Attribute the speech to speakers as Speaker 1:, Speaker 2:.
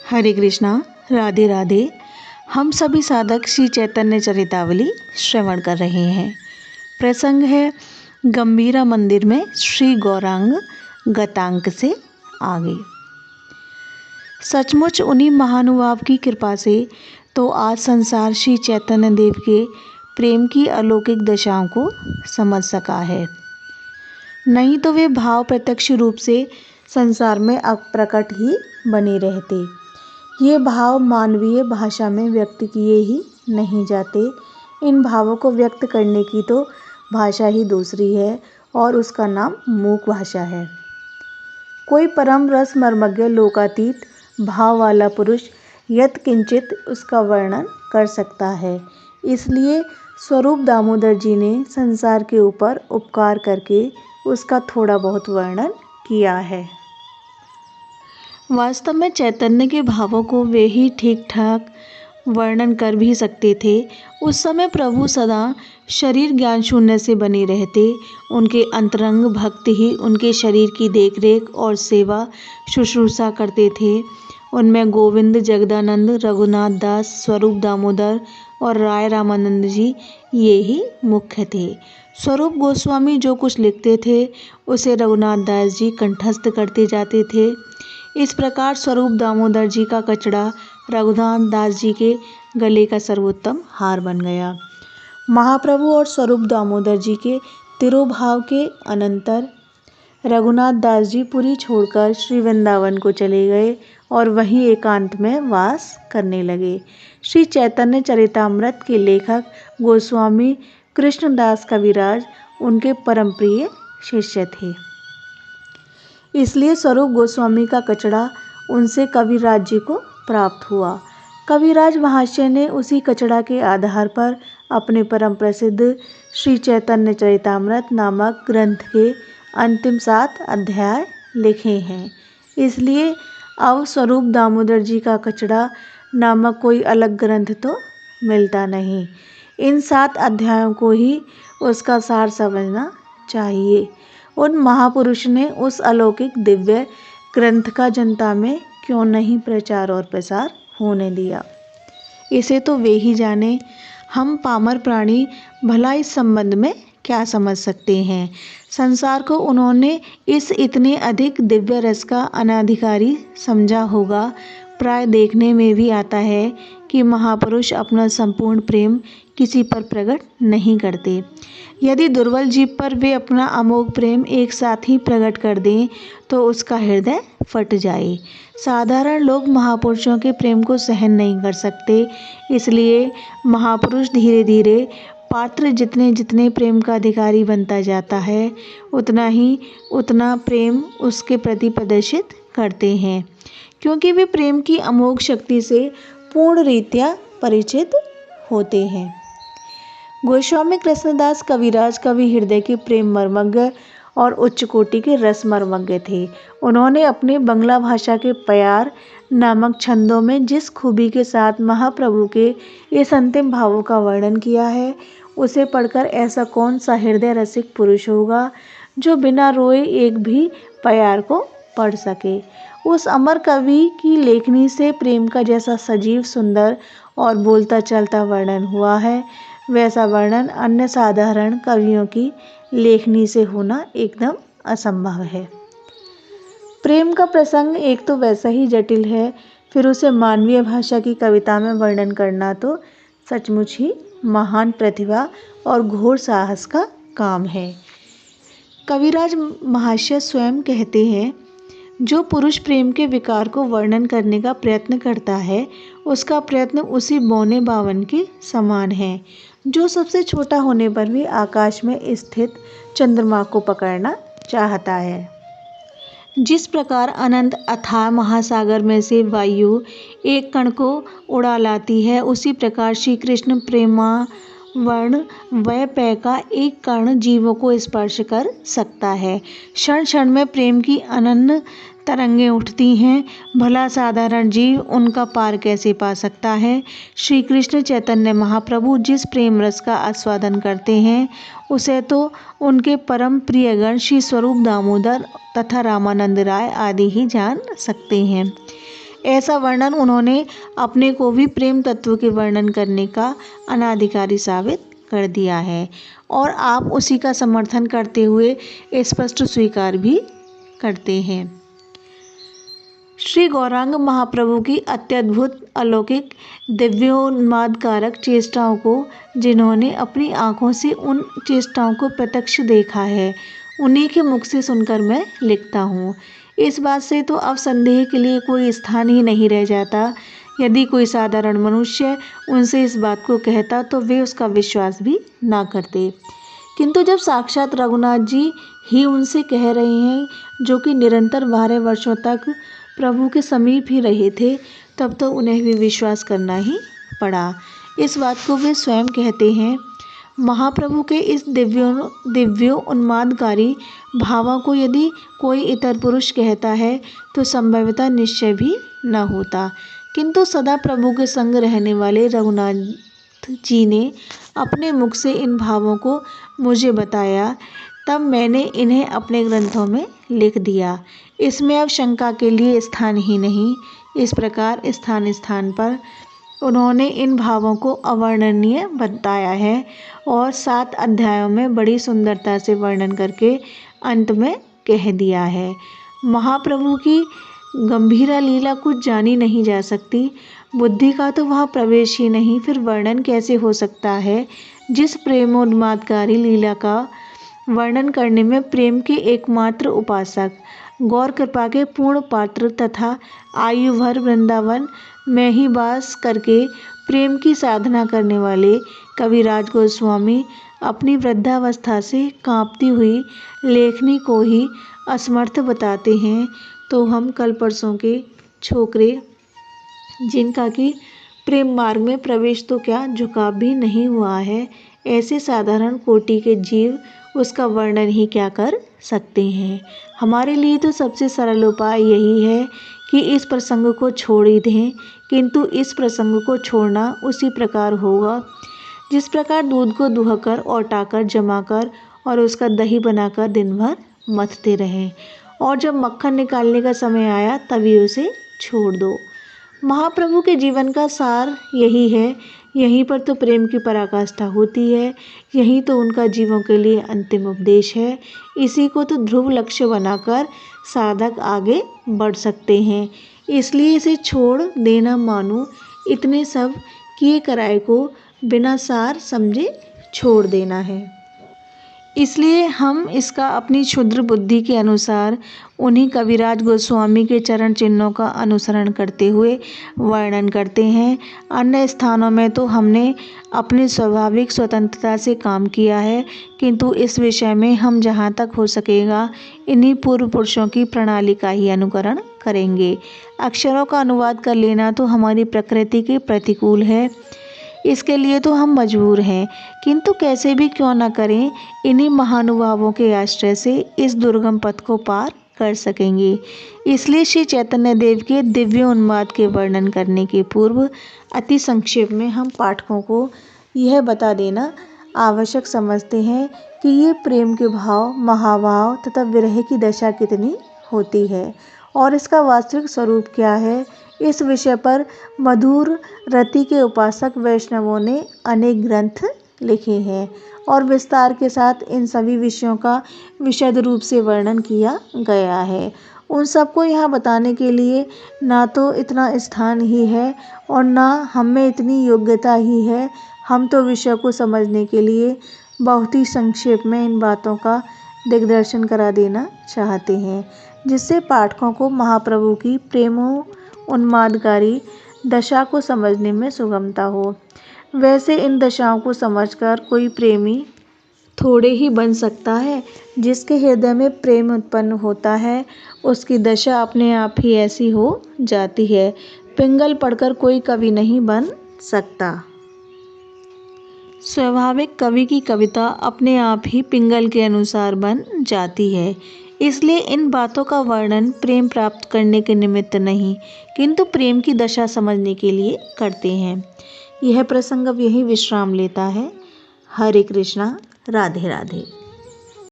Speaker 1: हरे कृष्णा, राधे राधे। हम सभी साधक श्री चैतन्य चरितावली श्रवण कर रहे हैं। प्रसंग है गंभीरा मंदिर में श्री गौरांग गतांक से आगे। सचमुच उन्हीं महानुभाव की कृपा से तो आज संसार श्री चैतन्य देव के प्रेम की अलौकिक दशाओं को समझ सका है। नहीं तो वे भाव प्रत्यक्ष रूप से संसार में अप्रकट ही बने रहते। ये भाव मानवीय भाषा में व्यक्त किए ही नहीं जाते। इन भावों को व्यक्त करने की तो भाषा ही दूसरी है और उसका नाम मूक भाषा है। कोई परम रस मर्मज्ञ लोकातीत भाव वाला पुरुष यत् किंचित उसका वर्णन कर सकता है। इसलिए स्वरूप दामोदर जी ने संसार के ऊपर उपकार करके उसका थोड़ा बहुत वर्णन किया है। वास्तव में चैतन्य के भावों को वे ही ठीक ठाक वर्णन कर भी सकते थे। उस समय प्रभु सदा शरीर ज्ञान शून्य से बने रहते। उनके अंतरंग भक्त ही उनके शरीर की देखरेख और सेवा शुश्रूषा करते थे। उनमें गोविंद, जगदानंद, रघुनाथ दास, स्वरूप दामोदर और राय रामानंद जी ये ही मुख्य थे। स्वरूप गोस्वामी जो कुछ लिखते थे उसे रघुनाथ दास जी कंठस्थ करते जाते थे। इस प्रकार स्वरूप दामोदर जी का कचड़ा रघुनाथ दास जी के गले का सर्वोत्तम हार बन गया। महाप्रभु और स्वरूप दामोदर जी के तिरोभाव के अनंतर रघुनाथ दास जी पुरी छोड़कर श्री वृंदावन को चले गए और वहीं एकांत में वास करने लगे। श्री चैतन्य चरितामृत के लेखक गोस्वामी कृष्णदास कविराज उनके परम प्रिय शिष्य थे। इसलिए स्वरूप गोस्वामी का कचड़ा उनसे कविराज जी को प्राप्त हुआ। कविराज महाशय ने उसी कचड़ा के आधार पर अपने परम प्रसिद्ध श्री चैतन्य चरितामृत नामक ग्रंथ के अंतिम 7 अध्याय लिखे हैं। इसलिए अब स्वरूप दामोदर जी का कचड़ा नामक कोई अलग ग्रंथ तो मिलता नहीं। इन 7 अध्यायों को ही उसका सार समझना चाहिए। उन महापुरुष ने उस अलौकिक दिव्य ग्रंथ का जनता में क्यों नहीं प्रचार और प्रसार होने दिया, इसे तो वे ही जाने। हम पामर प्राणी भला इस संबंध में क्या समझ सकते हैं। संसार को उन्होंने इस इतने अधिक दिव्य रस का अनाधिकारी समझा होगा। प्राय देखने में भी आता है कि महापुरुष अपना संपूर्ण प्रेम किसी पर प्रकट नहीं करते। यदि दुर्बल जीव पर वे अपना अमोघ प्रेम एक साथ ही प्रकट कर दें तो उसका हृदय फट जाए। साधारण लोग महापुरुषों के प्रेम को सहन नहीं कर सकते। इसलिए महापुरुष धीरे धीरे पात्र जितने जितने प्रेम का अधिकारी बनता जाता है उतना प्रेम उसके प्रति प्रदर्शित करते हैं, क्योंकि वे प्रेम की अमोघ शक्ति से पूर्ण रीत्या परिचित होते हैं। गोस्वामी कृष्णदास कविराज कवि हृदय के प्रेम मर्मज्ञ और उच्च कोटि के रस मर्मज्ञ थे। उन्होंने अपने बंगला भाषा के प्यार नामक छंदों में जिस खूबी के साथ महाप्रभु के इस अंतिम भावों का वर्णन किया है उसे पढ़कर ऐसा कौन सा हृदय रसिक पुरुष होगा जो बिना रोए एक भी प्यार को पढ़ सके। उस अमर कवि की लेखनी से प्रेम का जैसा सजीव, सुंदर और बोलता चलता वर्णन हुआ है वैसा वर्णन अन्य साधारण कवियों की लेखनी से होना एकदम असंभव है। प्रेम का प्रसंग एक तो वैसा ही जटिल है, फिर उसे मानवीय भाषा की कविता में वर्णन करना तो सचमुच ही महान प्रतिभा और घोर साहस का काम है। कविराज महाशय स्वयं कहते हैं, जो पुरुष प्रेम के विकार को वर्णन करने का प्रयत्न करता है उसका प्रयत्न उसी बौने बावन के समान है जो सबसे छोटा होने पर भी आकाश में स्थित चंद्रमा को पकड़ना चाहता है। जिस प्रकार अनंत अथाह महासागर में से वायु एक कण को उड़ा लाती है, उसी प्रकार श्री कृष्ण प्रेमावर्ण वैपय का एक कण जीवों को स्पर्श कर सकता है। क्षण क्षण में प्रेम की अनन्य तरंगें उठती हैं। भला साधारण जीव उनका पार कैसे पा सकता है। श्री कृष्ण चैतन्य महाप्रभु जिस प्रेम रस का आस्वादन करते हैं उसे तो उनके परम प्रियगण श्री स्वरूप दामोदर तथा रामानंद राय आदि ही जान सकते हैं। ऐसा वर्णन उन्होंने अपने को भी प्रेम तत्व के वर्णन करने का अनाधिकारी साबित कर दिया है और आप उसी का समर्थन करते हुए स्पष्ट स्वीकार भी करते हैं। श्री गौरांग महाप्रभु की अत्यद्भुत अलौकिक दिव्योन्मादकारक चेष्टाओं को जिन्होंने अपनी आँखों से उन चेष्टाओं को प्रत्यक्ष देखा है, उन्हीं के मुख से सुनकर मैं लिखता हूँ। इस बात से तो अब संदेह के लिए कोई स्थान ही नहीं रह जाता। यदि कोई साधारण मनुष्य उनसे इस बात को कहता तो वे उसका विश्वास भी ना करते, किंतु जब साक्षात रघुनाथ जी ही उनसे कह रहे हैं, जो कि निरंतर 12 वर्षों तक प्रभु के समीप ही रहे थे, तब तो उन्हें भी विश्वास करना ही पड़ा। इस बात को वे स्वयं कहते हैं। महाप्रभु के इस दिव्यो उन्मादकारी भावों को यदि कोई इतर पुरुष कहता है तो संभवतः निश्चय भी न होता, किंतु सदा प्रभु के संग रहने वाले रघुनाथ जी ने अपने मुख से इन भावों को मुझे बताया, तब मैंने इन्हें अपने ग्रंथों में लिख दिया। इसमें अब शंका के लिए स्थान ही नहीं। इस प्रकार स्थान स्थान पर उन्होंने इन भावों को अवर्णनीय बताया है और 7 अध्यायों में बड़ी सुंदरता से वर्णन करके अंत में कह दिया है। महाप्रभु की गंभीरा लीला कुछ जानी नहीं जा सकती। बुद्धि का तो वहाँ प्रवेश ही नहीं, फिर वर्णन कैसे हो सकता है। जिस प्रेमोन्मादकारी लीला का वर्णन करने में प्रेम के एकमात्र उपासक, गौर कृपा के पूर्ण पात्र तथा आयु भर वृंदावन में ही वास करके प्रेम की साधना करने वाले कविराज गोस्वामी अपनी वृद्धावस्था से कांपती हुई लेखनी को ही असमर्थ बताते हैं, तो हम कल परसों के छोकरे जिनका कि प्रेम मार्ग में प्रवेश तो क्या झुकाव भी नहीं हुआ है, ऐसे साधारण कोटि के जीव उसका वर्णन ही क्या कर सकते हैं। हमारे लिए तो सबसे सरल उपाय यही है कि इस प्रसंग को छोड़ ही दें, किंतु इस प्रसंग को छोड़ना उसी प्रकार होगा जिस प्रकार दूध को दुहकर औटाकर जमाकर और उसका दही बनाकर दिन भर मथते रहें और जब मक्खन निकालने का समय आया तभी उसे छोड़ दो। महाप्रभु के जीवन का सार यही है। यहीं पर तो प्रेम की पराकाष्ठा होती है, यही तो उनका जीवों के लिए अंतिम उपदेश है। इसी को तो ध्रुव लक्ष्य बनाकर साधक आगे बढ़ सकते हैं। इसलिए इसे छोड़ देना मानो इतने सब किए कराए को बिना सार समझे छोड़ देना है। इसलिए हम इसका अपनी क्षुद्र बुद्धि के अनुसार उन्हीं कविराज गोस्वामी के चरण चिन्हों का अनुसरण करते हुए वर्णन करते हैं। अन्य स्थानों में तो हमने अपनी स्वाभाविक स्वतंत्रता से काम किया है, किंतु इस विषय में हम जहाँ तक हो सकेगा इन्हीं पूर्व पुरुषों की प्रणाली का ही अनुकरण करेंगे। अक्षरों का अनुवाद कर लेना तो हमारी प्रकृति के प्रतिकूल है, इसके लिए तो हम मजबूर हैं, किंतु कैसे भी क्यों न करें, इन्हीं महानुभावों के आश्रय से इस दुर्गम पथ को पार कर सकेंगे। इसलिए श्री चैतन्य देव के दिव्य उन्माद के वर्णन करने के पूर्व अति संक्षेप में हम पाठकों को यह बता देना आवश्यक समझते हैं कि ये प्रेम के भाव, महाभाव तथा विरह की दशा कितनी होती है और इसका वास्तविक स्वरूप क्या है। इस विषय पर मधुर रति के उपासक वैष्णवों ने अनेक ग्रंथ लिखे हैं और विस्तार के साथ इन सभी विषयों का विशद रूप से वर्णन किया गया है। उन सबको यहाँ बताने के लिए ना तो इतना स्थान ही है और ना हम में इतनी योग्यता ही है। हम तो विषय को समझने के लिए बहुत ही संक्षेप में इन बातों का दिग्दर्शन करा देना चाहते हैं, जिससे पाठकों को महाप्रभु की प्रेमो उन्मादकारी दशा को समझने में सुगमता हो। वैसे इन दशाओं को समझकर कोई प्रेमी थोड़े ही बन सकता है। जिसके हृदय में प्रेम उत्पन्न होता है उसकी दशा अपने आप ही ऐसी हो जाती है। पिंगल पढ़कर कोई कवि नहीं बन सकता। स्वाभाविक कवि की कविता अपने आप ही पिंगल के अनुसार बन जाती है। इसलिए इन बातों का वर्णन प्रेम प्राप्त करने के निमित्त नहीं, किंतु प्रेम की दशा समझने के लिए करते हैं। यह प्रसंग अब यही विश्राम लेता है। हरे कृष्णा, राधे राधे।